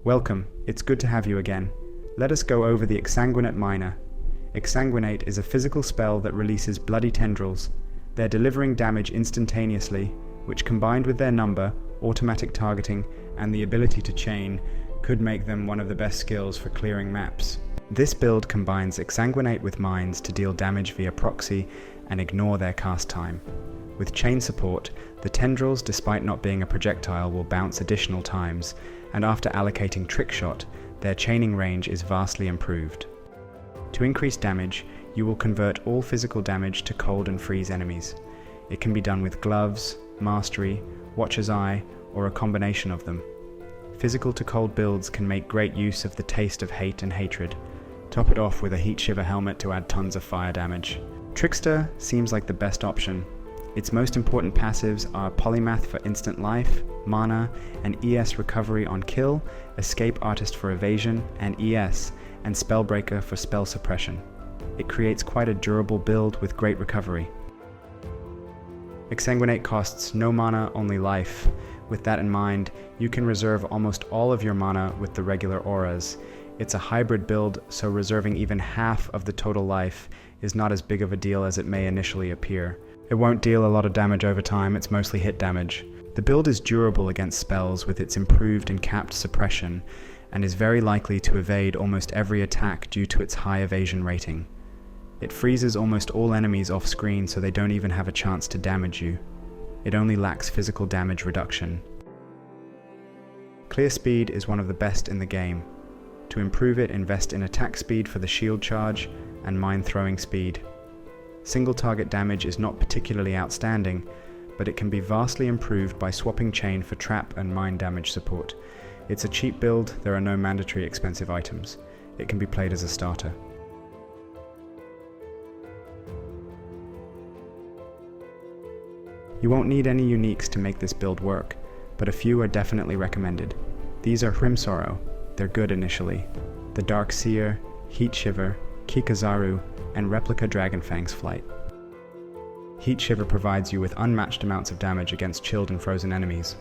Welcome, it's good to have you again. Let us go over the Exsanguinate Miner. Exsanguinate is a physical spell that releases bloody tendrils. They're delivering damage instantaneously, which combined with their number, automatic targeting, and the ability to chain, could make them one of the best skills for clearing maps. This build combines Exsanguinate with mines to deal damage via proxy and ignore their cast time. With chain support, the tendrils, despite not being a projectile, will bounce additional times, and after allocating Trickshot, their chaining range is vastly improved. To increase damage, you will convert all physical damage to cold and freeze enemies. It can be done with gloves, mastery, Watcher's Eye, or a combination of them. Physical to cold builds can make great use of the taste of hate and hatred. Top it off with a Heat Shiver helmet to add tons of fire damage. Trickster seems like the best option. Its most important passives are Polymath for instant life, mana, and ES recovery on kill, Escape Artist for evasion and ES, and Spellbreaker for spell suppression. It creates quite a durable build with great recovery. Exsanguinate costs no mana, only life. With that in mind, you can reserve almost all of your mana with the regular auras. It's a hybrid build, so reserving even half of the total life is not as big of a deal as it may initially appear. It won't deal a lot of damage over time, it's mostly hit damage. The build is durable against spells with its improved and capped suppression, and is very likely to evade almost every attack due to its high evasion rating. It freezes almost all enemies off screen so they don't even have a chance to damage you. It only lacks physical damage reduction. Clear speed is one of the best in the game. To improve it, invest in attack speed for the shield charge and mine throwing speed. Single target damage is not particularly outstanding, but it can be vastly improved by swapping chain for trap and mine damage support. It's a cheap build, there are no mandatory expensive items. It can be played as a starter. You won't need any uniques to make this build work, but a few are definitely recommended. These are Hrimsorrow, they're good initially, the Dark Seer, Heat Shiver, Kikazaru, and Replica Dragonfang's Flight. Heat Shiver provides you with unmatched amounts of damage against chilled and frozen enemies.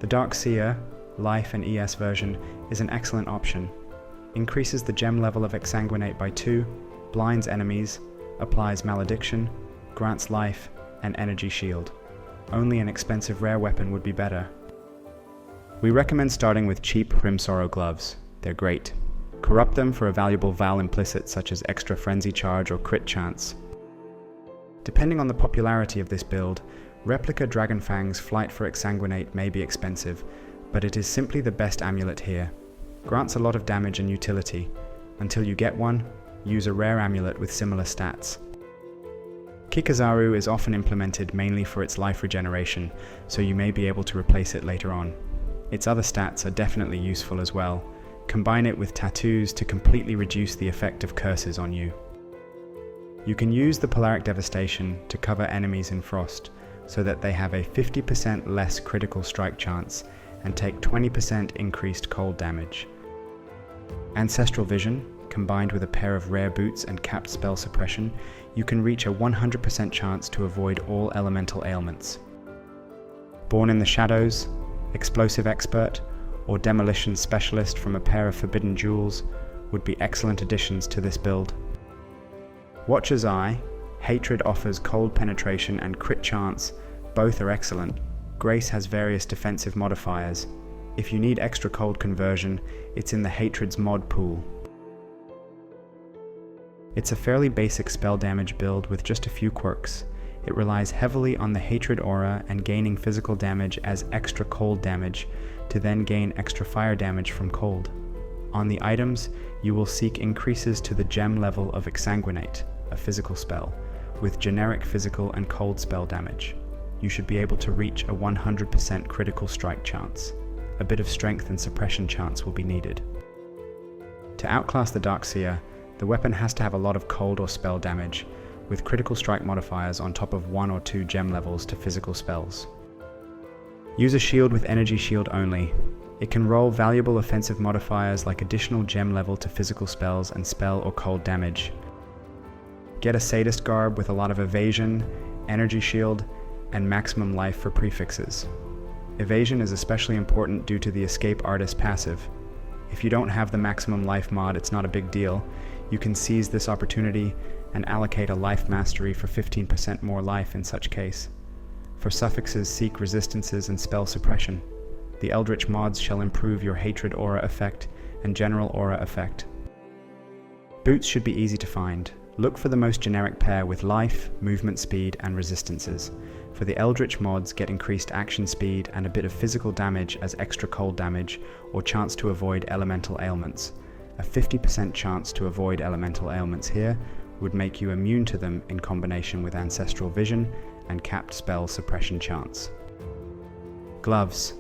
The Dark Seer, Life and ES version, is an excellent option. Increases the gem level of Exsanguinate by 2, blinds enemies, applies Malediction, grants life, and energy shield. Only an expensive rare weapon would be better. We recommend starting with cheap Hrimsorrow gloves. They're great. Corrupt them for a valuable Val implicit such as extra frenzy charge or crit chance. Depending on the popularity of this build, Replica Dragonfang's Flight for Exsanguinate may be expensive, but it is simply the best amulet here. Grants a lot of damage and utility. Until you get one, use a rare amulet with similar stats. Kikazaru is often implemented mainly for its life regeneration, so you may be able to replace it later on. Its other stats are definitely useful as well. Combine it with tattoos to completely reduce the effect of curses on you. You can use the Polaric Devastation to cover enemies in frost, so that they have a 50% less critical strike chance and take 20% increased cold damage. Ancestral Vision, combined with a pair of rare boots and capped spell suppression, you can reach a 100% chance to avoid all elemental ailments. Born in the Shadows, Explosive Expert, or Demolition Specialist from a pair of Forbidden Jewels would be excellent additions to this build. Watcher's Eye, Hatred offers cold penetration and crit chance, both are excellent. Grace has various defensive modifiers. If you need extra cold conversion, it's in the Hatred's mod pool. It's a fairly basic spell damage build with just a few quirks. It relies heavily on the Hatred aura and gaining physical damage as extra cold damage, to then gain extra fire damage from cold. On the items, you will seek increases to the gem level of Exsanguinate, a physical spell, with generic physical and cold spell damage. You should be able to reach a 100% critical strike chance. A bit of strength and suppression chance will be needed. To outclass the Dark Seer, the weapon has to have a lot of cold or spell damage, with critical strike modifiers on top of 1 or 2 gem levels to physical spells. Use a shield with energy shield only. It can roll valuable offensive modifiers like additional gem level to physical spells and spell or cold damage. Get a Sadist garb with a lot of evasion, energy shield, and maximum life for prefixes. Evasion is especially important due to the Escape Artist passive. If you don't have the maximum life mod, it's not a big deal. You can seize this opportunity and allocate a life mastery for 15% more life in such case. For suffixes, seek resistances and spell suppression. The Eldritch mods shall improve your hatred aura effect and general aura effect. Boots should be easy to find. Look for the most generic pair with life, movement speed, and resistances. For the Eldritch mods, get increased action speed and a bit of physical damage as extra cold damage or chance to avoid elemental ailments. A 50% chance to avoid elemental ailments here would make you immune to them in combination with Ancestral Vision and capped spell suppression chance. Gloves.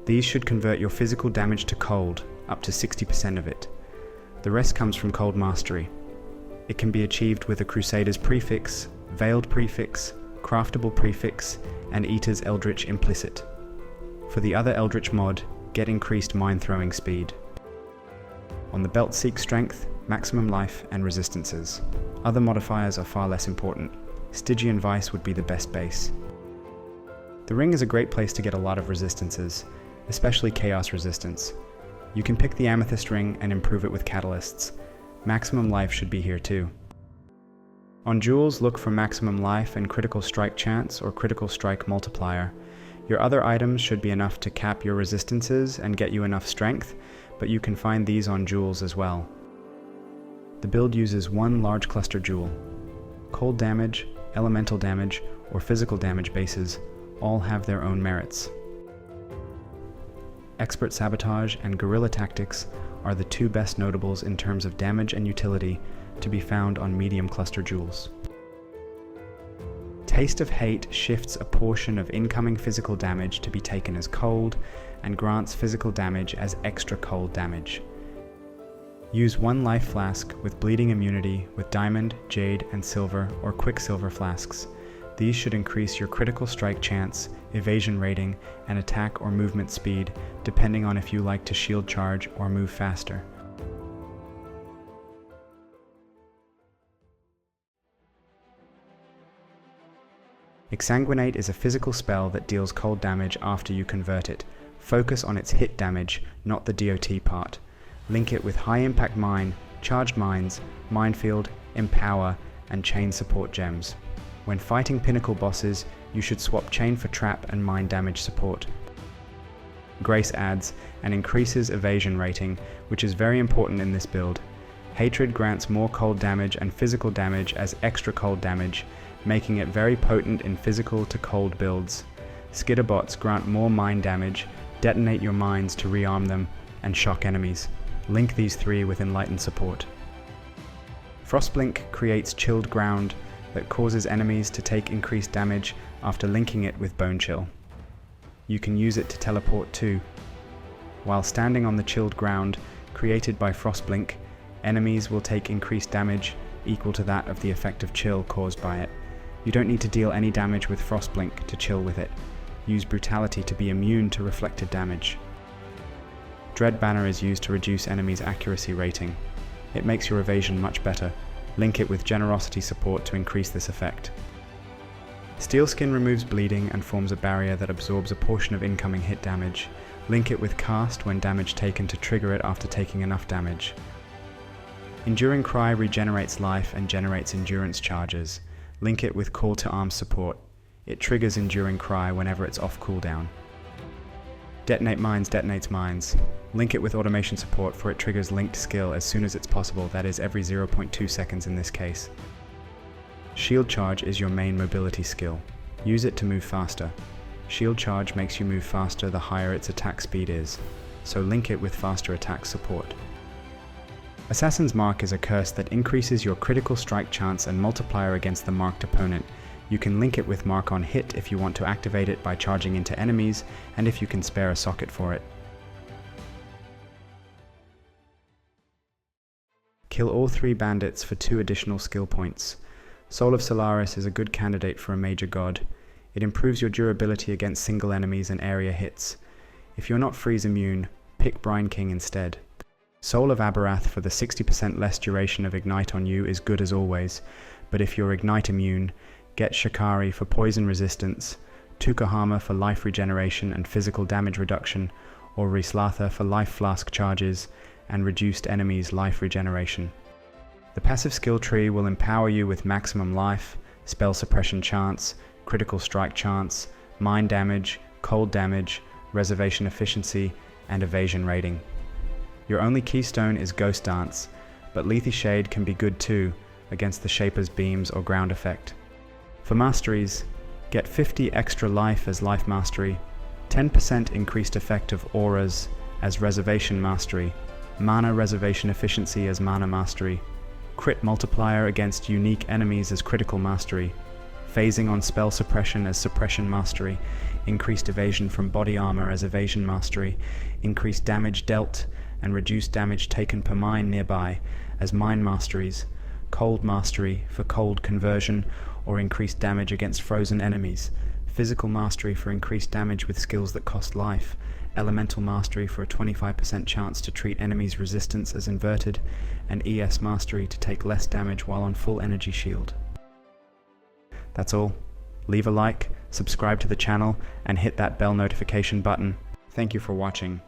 These should convert your physical damage to cold, up to 60% of it. The rest comes from cold mastery. It can be achieved with a Crusader's prefix, Veiled prefix, Craftable prefix, and Eater's Eldritch implicit. For the other Eldritch mod, get increased mine throwing speed. On the belt, seek strength, maximum life, and resistances. Other modifiers are far less important. Stygian Vice would be the best base. The ring is a great place to get a lot of resistances, especially chaos resistance. You can pick the Amethyst ring and improve it with catalysts. Maximum life should be here too. On jewels, look for maximum life and critical strike chance or critical strike multiplier. Your other items should be enough to cap your resistances and get you enough strength, but you can find these on jewels as well. The build uses one large cluster jewel. Cold damage, elemental damage, or physical damage bases all have their own merits. Expert Sabotage and Guerrilla Tactics are the two best notables in terms of damage and utility to be found on medium cluster jewels. Taste of Hate shifts a portion of incoming physical damage to be taken as cold and grants physical damage as extra cold damage. Use one life flask with bleeding immunity with diamond, jade, and silver or quicksilver flasks. These should increase your critical strike chance, evasion rating, and attack or movement speed, depending on if you like to shield charge or move faster. EXSANGUINATE is a physical spell that deals cold damage after you convert it. Focus on its hit damage, not the DOT part. Link it with high impact mine, charged mines, minefield, empower, and chain support gems. When fighting pinnacle bosses, you should swap chain for trap and mine damage support. Grace adds and increases evasion rating, which is very important in this build. Hatred grants more cold damage and physical damage as extra cold damage, making it very potent in physical to cold builds. Skitterbots grant more mine damage, detonate your mines to rearm them, and shock enemies. Link these three with enlightened support. Frostblink creates chilled ground that causes enemies to take increased damage after linking it with Bone Chill. You can use it to teleport too. While standing on the chilled ground created by Frostblink, enemies will take increased damage equal to that of the effect of chill caused by it. You don't need to deal any damage with Frostblink to chill with it. Use Brutality to be immune to reflected damage. Dread Banner is used to reduce enemies' accuracy rating. It makes your evasion much better. Link it with Generosity support to increase this effect. Steelskin removes bleeding and forms a barrier that absorbs a portion of incoming hit damage. Link it with Cast when damage taken to trigger it after taking enough damage. Enduring Cry regenerates life and generates endurance charges. Link it with Call to Arms support. It triggers Enduring Cry whenever it's off cooldown. Detonate Mines detonates mines. Link it with automation support for it triggers linked skill as soon as it's possible, that is every 0.2 seconds in this case. Shield Charge is your main mobility skill. Use it to move faster. Shield Charge makes you move faster the higher its attack speed is, so link it with faster attack support. Assassin's Mark is a curse that increases your critical strike chance and multiplier against the marked opponent. You can link it with Mark on hit if you want to activate it by charging into enemies, and if you can spare a socket for it. Kill all 3 bandits for 2 additional skill points. Soul of Solaris is a good candidate for a major god. It improves your durability against single enemies and area hits. If you're not freeze immune, pick Brine King instead. Soul of Abarath for the 60% less duration of Ignite on you is good as always, but if you're Ignite immune, get Shikari for poison resistance, Tukahama for life regeneration and physical damage reduction, or Rislatha for life flask charges and reduced enemies' life regeneration. The passive skill tree will empower you with maximum life, spell suppression chance, critical strike chance, mind damage, cold damage, reservation efficiency, and evasion rating. Your only keystone is Ghost Dance, but Lethe Shade can be good too against the Shaper's Beams or Ground Effect. For masteries, get 50 extra life as life mastery, 10% increased effect of auras as reservation mastery, mana reservation efficiency as mana mastery, crit multiplier against unique enemies as critical mastery, phasing on spell suppression as suppression mastery, increased evasion from body armor as evasion mastery, increased damage dealt and reduced damage taken per mine nearby as mine masteries, cold mastery for cold conversion or increased damage against frozen enemies, physical mastery for increased damage with skills that cost life, elemental mastery for a 25% chance to treat enemies' resistance as inverted, and ES mastery to take less damage while on full energy shield. That's all. Leave a like, subscribe to the channel, and hit that bell notification button. Thank you for watching.